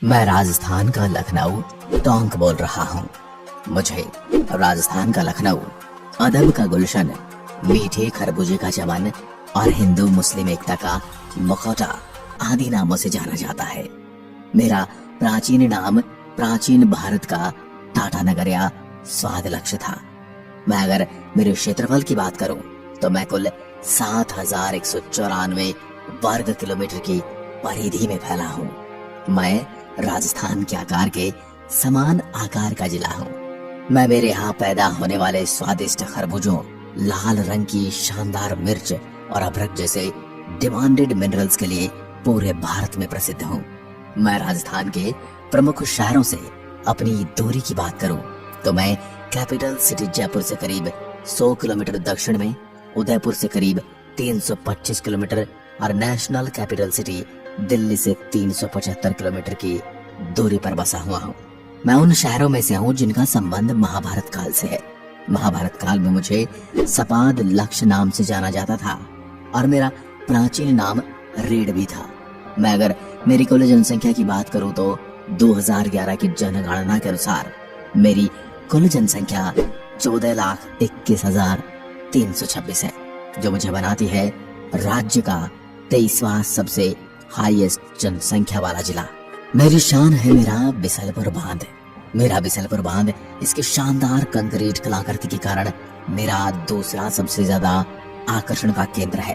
मैं राजस्थान का लखनऊ टोंक बोल रहा हूँ। मुझे राजस्थान का लखनऊ अदब का गुलशन, मीठे खरबूजे का चमन और हिंदू मुस्लिम एकता का मुखौटा आदि नामों से जाना जाता है। मेरा प्राचीन नाम प्राचीन भारत का टाटा नगर या स्वाद लक्ष्य था। मैं अगर मेरे क्षेत्रफल की बात करूं तो मैं कुल 7,194 वर्ग किलोमीटर की परिधि में फैला हूं। मैं राजस्थान के आकार के समान आकार का जिला हूं। मैं मेरे यहाँ पैदा होने वाले स्वादिष्ट खरबूजों, लाल रंग की शानदार मिर्च और अदरक जैसे डिमांडेड मिनरल्स के लिए पूरे भारत में प्रसिद्ध हूँ। मैं राजस्थान के प्रमुख शहरों से अपनी दूरी की बात करूं तो मैं कैपिटल सिटी जयपुर से करीब 100 किलोमीटर दक्षिण में, उदयपुर से करीब 325 किलोमीटर और नेशनल कैपिटल सिटी दिल्ली से 375 किलोमीटर की दूरी पर बसा हुआ हूँ। मैं उन शहरों में से हूँ जिनका संबंध महाभारत काल से है। महाभारत काल में मुझे सपाद लक्ष्य नाम से जाना जाता था और मेरा प्राचीन नाम रेड भी था। मैं अगर मेरी कुल जनसंख्या की बात करूं तो 2011 की जनगणना के अनुसार मेरी कुल जनसंख्या 14,21,326 है, जो मुझे बनाती है राज्य का 23वां सबसे हाईएस्ट जनसंख्या वाला जिला। मेरी शान है मेरा बिसलपुर बांध। मेरा बिसलपुर बांध इसके शानदार कंक्रीट कलाकृति के कारण मेरा दूसरा सबसे ज्यादा आकर्षण का केंद्र है।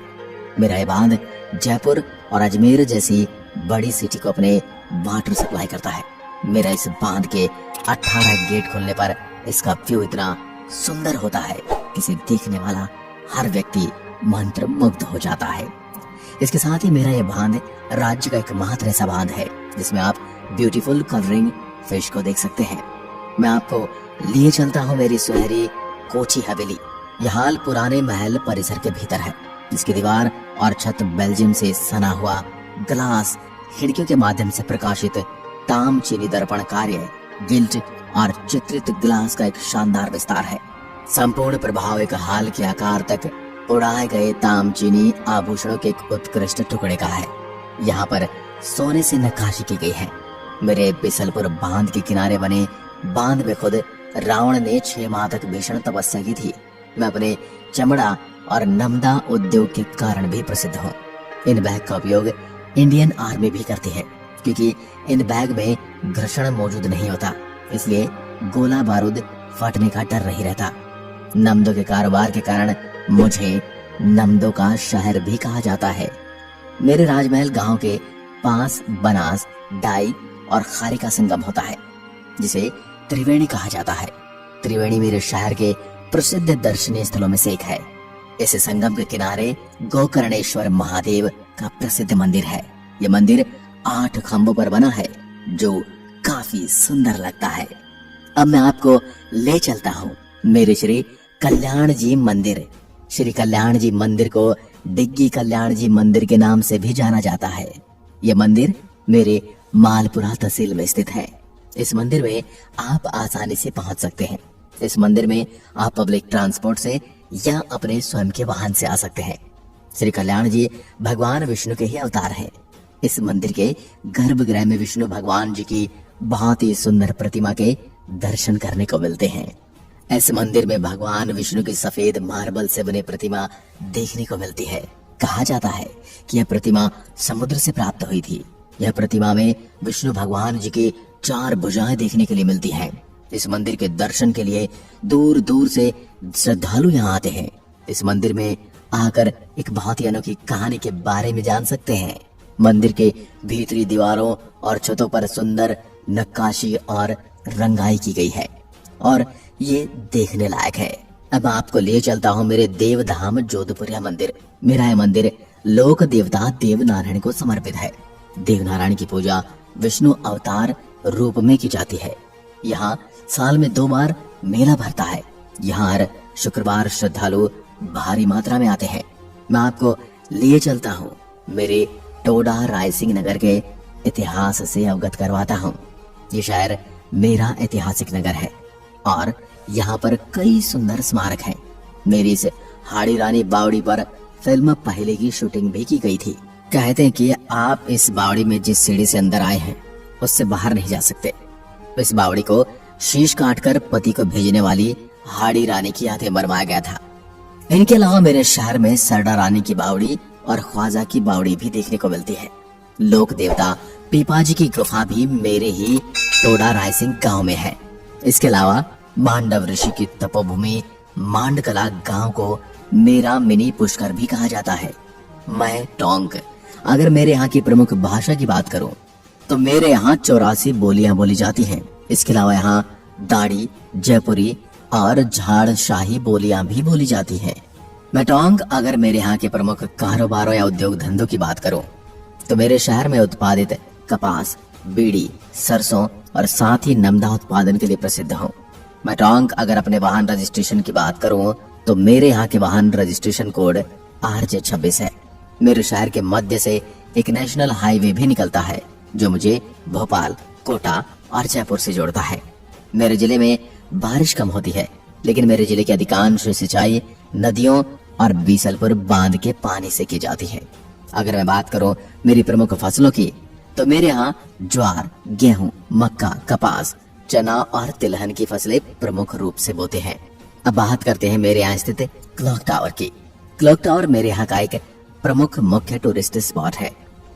मेरा ये बांध जयपुर और अजमेर जैसी बड़ी सिटी को अपने वाटर सप्लाई करता है। मेरा इस बांध के 18 गेट खोलने पर इसका व्यू इतना सुंदर होता है कि इसे देखने वाला हर व्यक्ति मंत्रमुग्ध हो जाता है। इसके साथ ही मेरा यह बांध राज्य का एकमात्र ऐसा बांध है जिसमें आप ब्यूटीफुल कलरिंग फिश को देख सकते हैं। मैं आपको लिए चलता हूँ मेरी सुनहरी कोठी हवेली। यह हाल पुराने महल परिसर के भीतर है, जिसकी दीवार और छत बेल्जियम से सना हुआ ग्लास खिड़कियों के माध्यम से प्रकाशित तामचीनी दर्पण कार्य गिल्ट और चित्रित ग्लास का एक शानदार विस्तार है। संपूर्ण प्रभाव एक हाल के आकार तक उड़ाए गए तामचीनी आभूषणों के एक उत्कृष्ट टुकड़े का है। यहाँ पर सोने से नक्काशी की गई है। मेरे बिसलपुर बांध के किनारे बने बांध में खुद रावण ने 6 माह तक भीषण तपस्या की थी। मैं अपने चमड़ा और नमदा उद्योग के कारण भी प्रसिद्ध हूँ। इन बैग का उपयोग इंडियन आर्मी भी करती है, क्योंकि इन बैग में घर्षण मौजूद नहीं होता, इसलिए गोला बारूद फटने का डर नहीं रहता। नमदों के कारोबार के कारण मुझे नमदों का शहर भी कहा जाता है। मेरे राजमहल गांव के पास बनास, डाई और खारी का संगम होता है, जिसे त्रिवेणी कहा जाता है। त्रिवेणी मेरे शहर के प्रसिद्ध दर्शनीय स्थलों में से एक है। इस संगम के किनारे गोकर्णेश्वर महादेव का प्रसिद्ध मंदिर है। यह मंदिर 8 खंभों पर बना है, जो काफी सुंदर लगता है। अब मैं आपको ले चलता हूँ मेरे श्री कल्याण जी मंदिर। श्री कल्याण जी मंदिर को डिग्गी कल्याण जी मंदिर के नाम से भी जाना जाता है। यह मंदिर मेरे मालपुरा तहसील में स्थित है। इस मंदिर में आप आसानी से पहुंच सकते हैं। इस मंदिर में आप पब्लिक ट्रांसपोर्ट से या अपने स्वयं के वाहन से आ सकते हैं। श्री कल्याण जी भगवान विष्णु के ही अवतार हैं। इस मंदिर के गर्भगृह में विष्णु भगवान जी की बहुत ही सुंदर प्रतिमा के दर्शन करने को मिलते हैं। इस मंदिर में भगवान विष्णु की सफेद मार्बल से बनी प्रतिमा देखने को मिलती है। कहा जाता है कि यह प्रतिमा समुद्र से प्राप्त हुई थी। यह प्रतिमा में विष्णु भगवान जी की 4 भुजाएं देखने के लिए मिलती हैं। इस मंदिर के दर्शन के लिए दूर दूर से श्रद्धालु यहाँ आते हैं। इस मंदिर में आकर एक बहुत ही अनोखी कहानी के बारे में जान सकते हैं। मंदिर के भीतरी दीवारों और छतों पर सुंदर नक्काशी और रंगाई की गई है और ये देखने लायक है। अब आपको ले चलता हूँ मेरे देवधाम जोधपुरिया मंदिर। मेरा यह मंदिर लोक देवता देवनारायण को समर्पित है। देवनारायण की पूजा विष्णु अवतार रूप में की जाती है। यहाँ साल में 2 बार मेला भरता है। यहाँ हर शुक्रवार श्रद्धालु भारी मात्रा में आते हैं। मैं आपको लिए चलता हूँ मेरे टोडा रायसिंह नगर के इतिहास से अवगत करवाता हूँ। ये शहर मेरा ऐतिहासिक नगर है और यहाँ पर कई सुंदर स्मारक हैं। मेरी इस हाड़ी रानी बावड़ी पर फिल्म पहले की शूटिंग भी की गई थी। कहते हैं कि आप इस बावड़ी में जिस सीढ़ी से अंदर आए हैं उससे बाहर नहीं जा सकते। इस बावड़ी को शीश काटकर पति को भेजने वाली हाड़ी रानी की यादें मरवाया गया था। इनके अलावा मेरे शहर में सरडा रानी की बावड़ी और ख्वाजा की बावड़ी भी देखने को मिलती है। लोक देवता पीपाजी की गुफा भी मेरे ही टोडा रायसिंह गांव में है। इसके अलावा मांडव ऋषि की तपोभूमि मांडकला गांव को मेरा मिनी पुष्कर भी कहा जाता है। मैं टोंक। अगर मेरे यहाँ की प्रमुख भाषा की बात करूं तो मेरे यहाँ 84 बोलियां बोली जाती हैं। इसके अलावा यहाँ दाड़ी, जयपुरी और झाड़शाही बोलियां भी बोली जाती हैं। मैं टोंक। अगर मेरे यहाँ के प्रमुख कारोबारों या उद्योग धंधों की बात करूं तो मेरे शहर में उत्पादित कपास, बीड़ी, सरसों और साथ ही नमदा उत्पादन के लिए प्रसिद्ध हूँ। मैं टोंक। अगर अपने वाहन रजिस्ट्रेशन की बात करूं तो मेरे यहाँ के वाहन रजिस्ट्रेशन कोड RJ26 है। मेरे शहर के मध्य से एक नेशनल हाईवे भी निकलता है जो मुझे भोपाल, कोटा और जयपुर से जोड़ता है। मेरे जिले में बारिश कम होती है, लेकिन मेरे जिले की अधिकांश सिंचाई नदियों और बीसलपुर बांध के पानी से की जाती है। अगर मैं बात करूं मेरी प्रमुख फसलों की तो मेरे यहाँ ज्वार, गेहूं, मक्का, कपास, चना और तिलहन की फसलें प्रमुख रूप से बोते हैं। अब बात करते हैं मेरे यहाँ स्थित क्लॉक टावर की। क्लॉक टावर मेरे यहाँ का एक प्रमुख मुख्य टूरिस्ट स्पॉट है।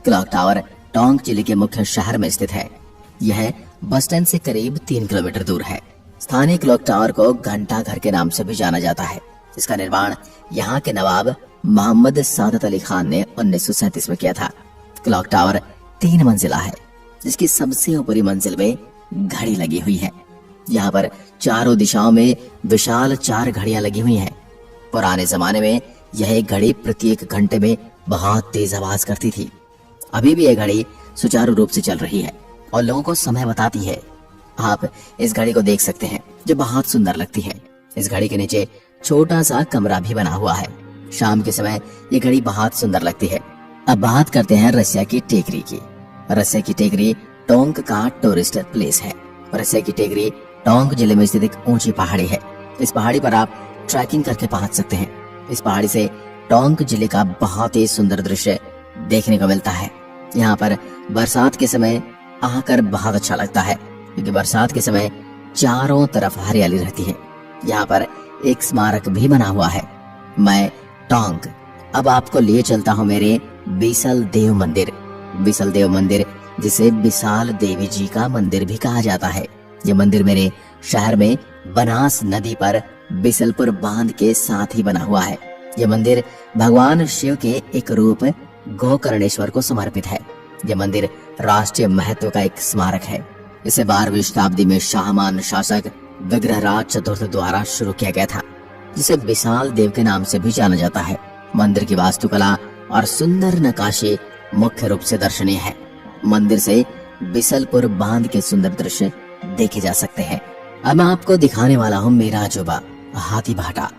क्लॉक टावर टोंक जिले के मुख्य शहर में स्थित है। यह बस स्टैंड से करीब 3 किलोमीटर दूर है। स्थानीय क्लॉक टावर को घंटा घर के नाम से भी जाना जाता है। इसका निर्माण यहाँ के नवाब मोहम्मद सादत अली खान ने 1937 में किया था। क्लॉक टावर 3 मंजिला है, जिसकी सबसे ऊपरी मंजिल में घड़ी लगी हुई है। यहाँ पर चारों दिशाओं में विशाल 4 घड़ियां लगी हुई हैं। पुराने जमाने में यह एक घड़ी प्रत्येक घंटे में बहुत तेज आवाज करती थी। अभी भी यह घड़ी सुचारू रूप से चल रही है और लोगों को समय बताती है। आप इस घड़ी को देख सकते हैं जो बहुत सुंदर लगती है। इस घड़ी के नीचे छोटा सा कमरा भी बना हुआ है। शाम के समय ये घड़ी बहुत सुंदर लगती है। अब बात करते हैं रसिया की टेकरी की। रसिया की टेकरी टोंक का टूरिस्ट प्लेस है। रसिया की टेकरी टोंक जिले में स्थित एक ऊंची पहाड़ी है। इस पहाड़ी पर आप ट्रैकिंग करके पहुंच सकते हैं। इस पहाड़ी से टोंक जिले का बहुत ही सुंदर दृश्य देखने को मिलता है। यहाँ पर बरसात के समय आकर बहुत अच्छा लगता है, क्योंकि बरसात के समय चारों तरफ हरियाली रहती है। यहाँ पर एक स्मारक भी बना हुआ है। मैं टोंक। अब आपको लिए चलता हूँ मेरे बिसल देव मंदिर। बिसल देव मंदिर, जिसे बिसाल देवी जी का मंदिर भी कहा जाता है। ये मंदिर मेरे शहर में बनास नदी पर बिसलपुर बांध के साथ ही बना हुआ है। यह मंदिर भगवान शिव के एक रूप गोकर्णेश्वर को समर्पित है। यह मंदिर राष्ट्रीय महत्व का एक स्मारक है। इसे 12वीं शताब्दी में शाहमान शासक विग्रहराज चतुर्थ द्वारा शुरू किया गया था, जिसे विशाल देव के नाम से भी जाना जाता है। मंदिर की वास्तुकला और सुंदर नक्काशी मुख्य रूप से दर्शनीय है। मंदिर से बिसलपुर बांध के सुंदर दृश्य देखे जा सकते हैं। अब मैं आपको दिखाने वाला हूँ मेरा अजूबा हाथी भाटा।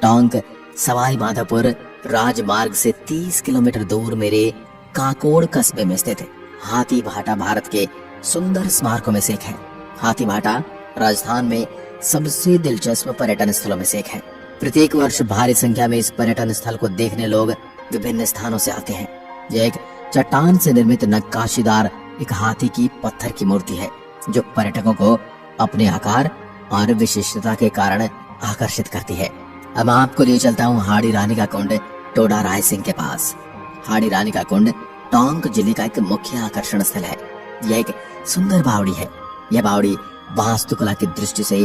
टोंक सवाई माधोपुर राजमार्ग से 30 किलोमीटर दूर मेरे काकोड़ कस्बे में स्थित है। हाथी भाटा भारत के सुंदर स्मारकों में से एक है। हाथी भाटा राजस्थान में सबसे दिलचस्प पर्यटन स्थलों में से एक है। प्रत्येक वर्ष भारी संख्या में इस पर्यटन स्थल को देखने लोग विभिन्न स्थानों से आते हैं। यह एक चट्टान से निर्मित नक्काशीदार एक हाथी की पत्थर की मूर्ति है, जो पर्यटकों को अपने आकार और विशिष्टता के कारण आकर्षित करती है। अब मैं आपको ले चलता हूँ हाड़ी रानी का कुंड टोडा रायसिंह के पास। हाड़ी रानी का कुंड टोंक जिले का एक मुख्य आकर्षण स्थल है। यह एक सुंदर बावड़ी है। यह बावड़ी वास्तुकला की दृष्टि से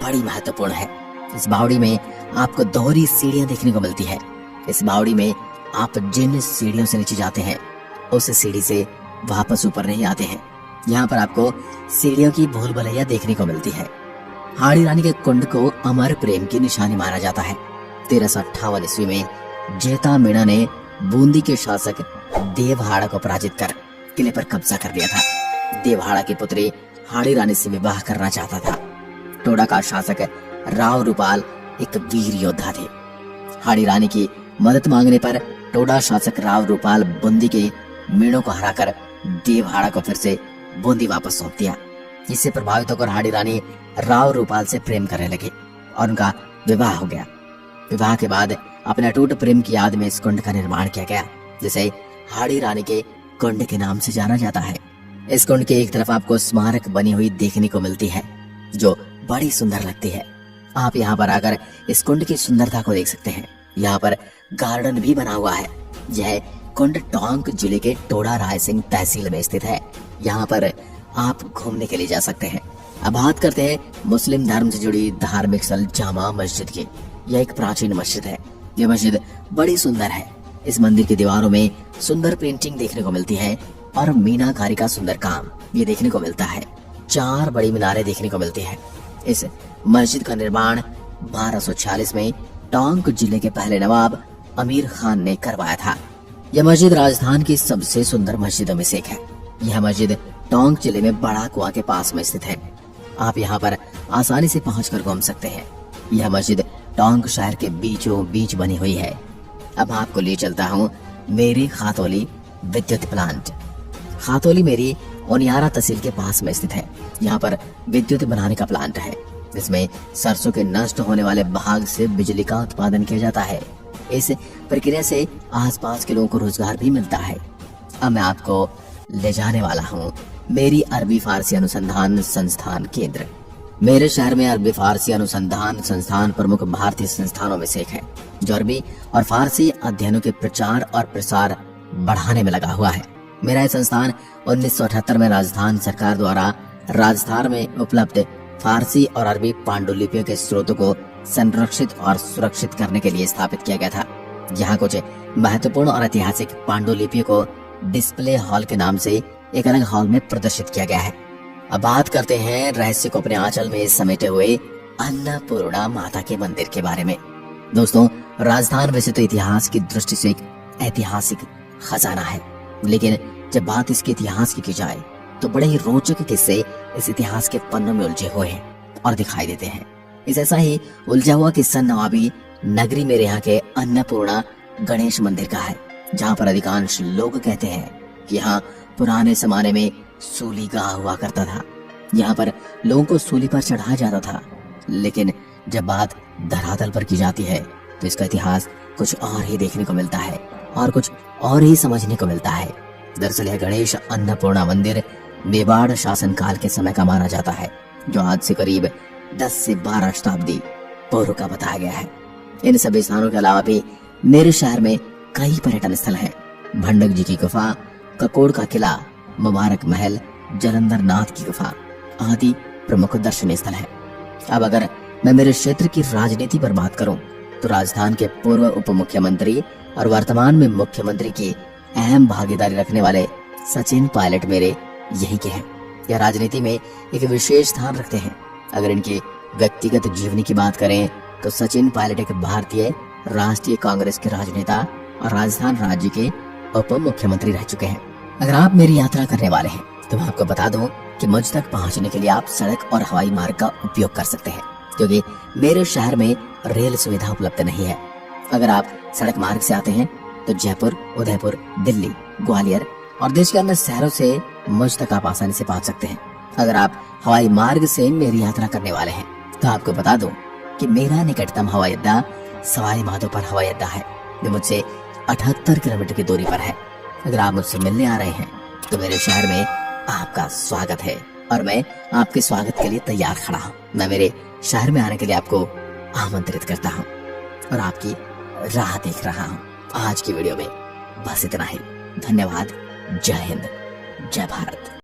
बड़ी महत्वपूर्ण है। इस बावड़ी में आपको दोहरी सीढ़ियां देखने को मिलती है। इस बावड़ी में आप जिन सीढ़ियों से नीचे जाते हैं, उस सीढ़ी से वापस ऊपर नहीं आते हैं। यहाँ पर आपको सीढ़ियों की भूल भुलैया देखने को मिलती है। हाड़ी रानी के कुंड को अमर प्रेम की निशानी माना जाता है। 1358 ईस्वी में जेता मीणा ने बूंदी के शासक देवहाड़ा को पराजित कर किले पर कब्जा कर लिया था। देवहाड़ा की पुत्री हाड़ी रानी से विवाह करना चाहता था। टोडा का शासक राव रूपाल एक वीर योद्धा थे। हाड़ी रानी की मदद मांगने पर टोडा शासक राव रूपाल बूंदी के मीणों को हराकर देवहाड़ा को फिर से बूंदी वापस सौंप दिया। इससे प्रभावित होकर हाड़ी रानी राव रूपाल से प्रेम करने लगी और उनका विवाह हो गया। विवाह के बाद अपने अटूट प्रेम की याद में इस कुंड का निर्माण किया गया, जिसे हाड़ी रानी के कुंड के नाम से जाना जाता है। इस कुंड के एक तरफ आपको स्मारक बनी हुई देखने को मिलती है जो बड़ी सुंदर लगती है। आप यहाँ पर आकर इस कुंड की सुंदरता को देख सकते हैं। यहाँ पर गार्डन भी बना हुआ है। यह कुंड टोंक जिले के टोडा रायसिंह तहसील में स्थित है। यहाँ पर आप घूमने के लिए जा सकते हैं। अब बात करते हैं मुस्लिम धर्म से जुड़ी धार्मिक स्थल जामा मस्जिद की। यह एक प्राचीन मस्जिद है। यह मस्जिद बड़ी सुंदर है। इस मंदिर की दीवारों में सुंदर पेंटिंग देखने को मिलती है और मीनाकारी का सुंदर काम ये देखने को मिलता है। 4 बड़ी मीनारें देखने को मिलती है। इस मस्जिद का निर्माण 1246 में टोंक जिले के पहले नवाब अमीर खान ने करवाया था। यह मस्जिद राजस्थान की सबसे सुंदर मस्जिदों में से एक है। यह मस्जिद टोंक जिले में बड़ा कुआं के पास में स्थित है। आप यहाँ पर आसानी से पहुंचकर घूम सकते हैं। यह मस्जिद टोंक शहर के बीचों बीच बनी हुई है। अब आपको ले चलता हूँ मेरी खातौली विद्युत प्लांट। खातौली मेरी ओनियारा तहसील के पास में स्थित है। यहाँ पर विद्युत बनाने का प्लांट है। इसमें सरसों के नष्ट होने वाले भाग से बिजली का उत्पादन किया जाता है। इस प्रक्रिया से आसपास के लोगों को रोजगार भी मिलता है। अब मैं आपको ले जाने वाला हूँ मेरी अरबी फारसी अनुसंधान संस्थान केंद्र। मेरे शहर में अरबी फारसी अनुसंधान संस्थान प्रमुख भारतीय संस्थानों में से एक है जो अरबी और फारसी अध्ययनों के प्रचार और प्रसार बढ़ाने में लगा हुआ है। मेरा यह संस्थान 1978 में राजस्थान सरकार द्वारा राजस्थान में उपलब्ध फारसी और अरबी पांडुलिपियों के स्रोतों को संरक्षित और सुरक्षित करने के लिए स्थापित किया गया था। यहाँ कुछ महत्वपूर्ण और ऐतिहासिक पांडुलिपियों को डिस्प्ले हॉल के नाम से एक अलग हॉल में प्रदर्शित किया गया है। अब बात करते हैं रहस्य को अपने आंचल में समेटे हुए अन्नपूर्णा माता के मंदिर के बारे में। दोस्तों, राजस्थान वैसे तो इतिहास की दृष्टि से एक ऐतिहासिक खजाना है, लेकिन जब बात इसके इतिहास की जाए तो बड़े ही रोचक किस्से इस इतिहास के पन्नों में उलझे हुए हैं और दिखाई देते हैं। इस ऐसा ही उलझा हुआ किस्सा नवाबी नगरी मेरे यहाँ के अन्नपूर्णा गणेश मंदिर का है, जहाँ पर अधिकांश लोग कहते हैं कि यहाँ पुराने जमाने में सूली गाह हुआ करता था। यहाँ पर लोगों को सूली पर चढ़ाया जाता था, लेकिन जब बात धरातल पर की जाती है तो इसका इतिहास कुछ और ही देखने को मिलता है और कुछ और ही समझने को मिलता है। दरअसल यह गणेश अन्नपूर्णा मंदिर मेवाड़ शासन काल के समय का माना जाता है, जो आज से करीब 10 से 12 शताब्दी पूर्व का बताया गया है। इन सभी स्थानों के अलावा भी मेरे शहर में कई पर्यटन स्थल हैं। भंडक जी की गुफा, ककोड़ का किला, मुबारक महल, जलंधर नाथ की गुफा आदि प्रमुख दर्शनीय स्थल है। अब अगर मैं मेरे क्षेत्र की राजनीति पर बात करूं तो राजस्थान के पूर्व उप मुख्यमंत्री और वर्तमान में मुख्यमंत्री की अहम भागीदारी रखने वाले सचिन पायलट मेरे यही के हैं। यह राजनीति में एक विशेष स्थान रखते हैं। अगर इनके व्यक्तिगत जीवनी की बात करें तो सचिन पायलट एक भारतीय राष्ट्रीय कांग्रेस के राजनेता और राजस्थान राज्य के उप मुख्यमंत्री रह चुके हैं। अगर आप मेरी यात्रा करने वाले हैं तो मैं आपको बता दूं कि मुझ तक पहुंचने के लिए आप सड़क और हवाई मार्ग का उपयोग कर सकते हैं, क्योंकि मेरे शहर में रेल सुविधा उपलब्ध नहीं है। अगर आप सड़क मार्ग से आते हैं तो जयपुर, उदयपुर, दिल्ली, ग्वालियर और देश के अन्य शहरों से मुझ तक आप आसानी से पहुंच सकते हैं। अगर आप हवाई मार्ग से मेरी यात्रा करने वाले हैं तो आपको बता दूं कि मेरा निकटतम हवाई अड्डा सवाई माधोपुर हवाई अड्डा है, जो मुझसे 78 किलोमीटर की दूरी पर है। अगर आप मुझसे मिलने आ रहे हैं तो मेरे शहर में आपका स्वागत है और मैं आपके स्वागत के लिए तैयार खड़ा हूँ। मैं मेरे शहर में आने के लिए आपको आमंत्रित करता हूँ और आपकी राह देख रहा हूँ। आज की वीडियो में बस इतना ही। धन्यवाद। जय हिंद, जय भारत।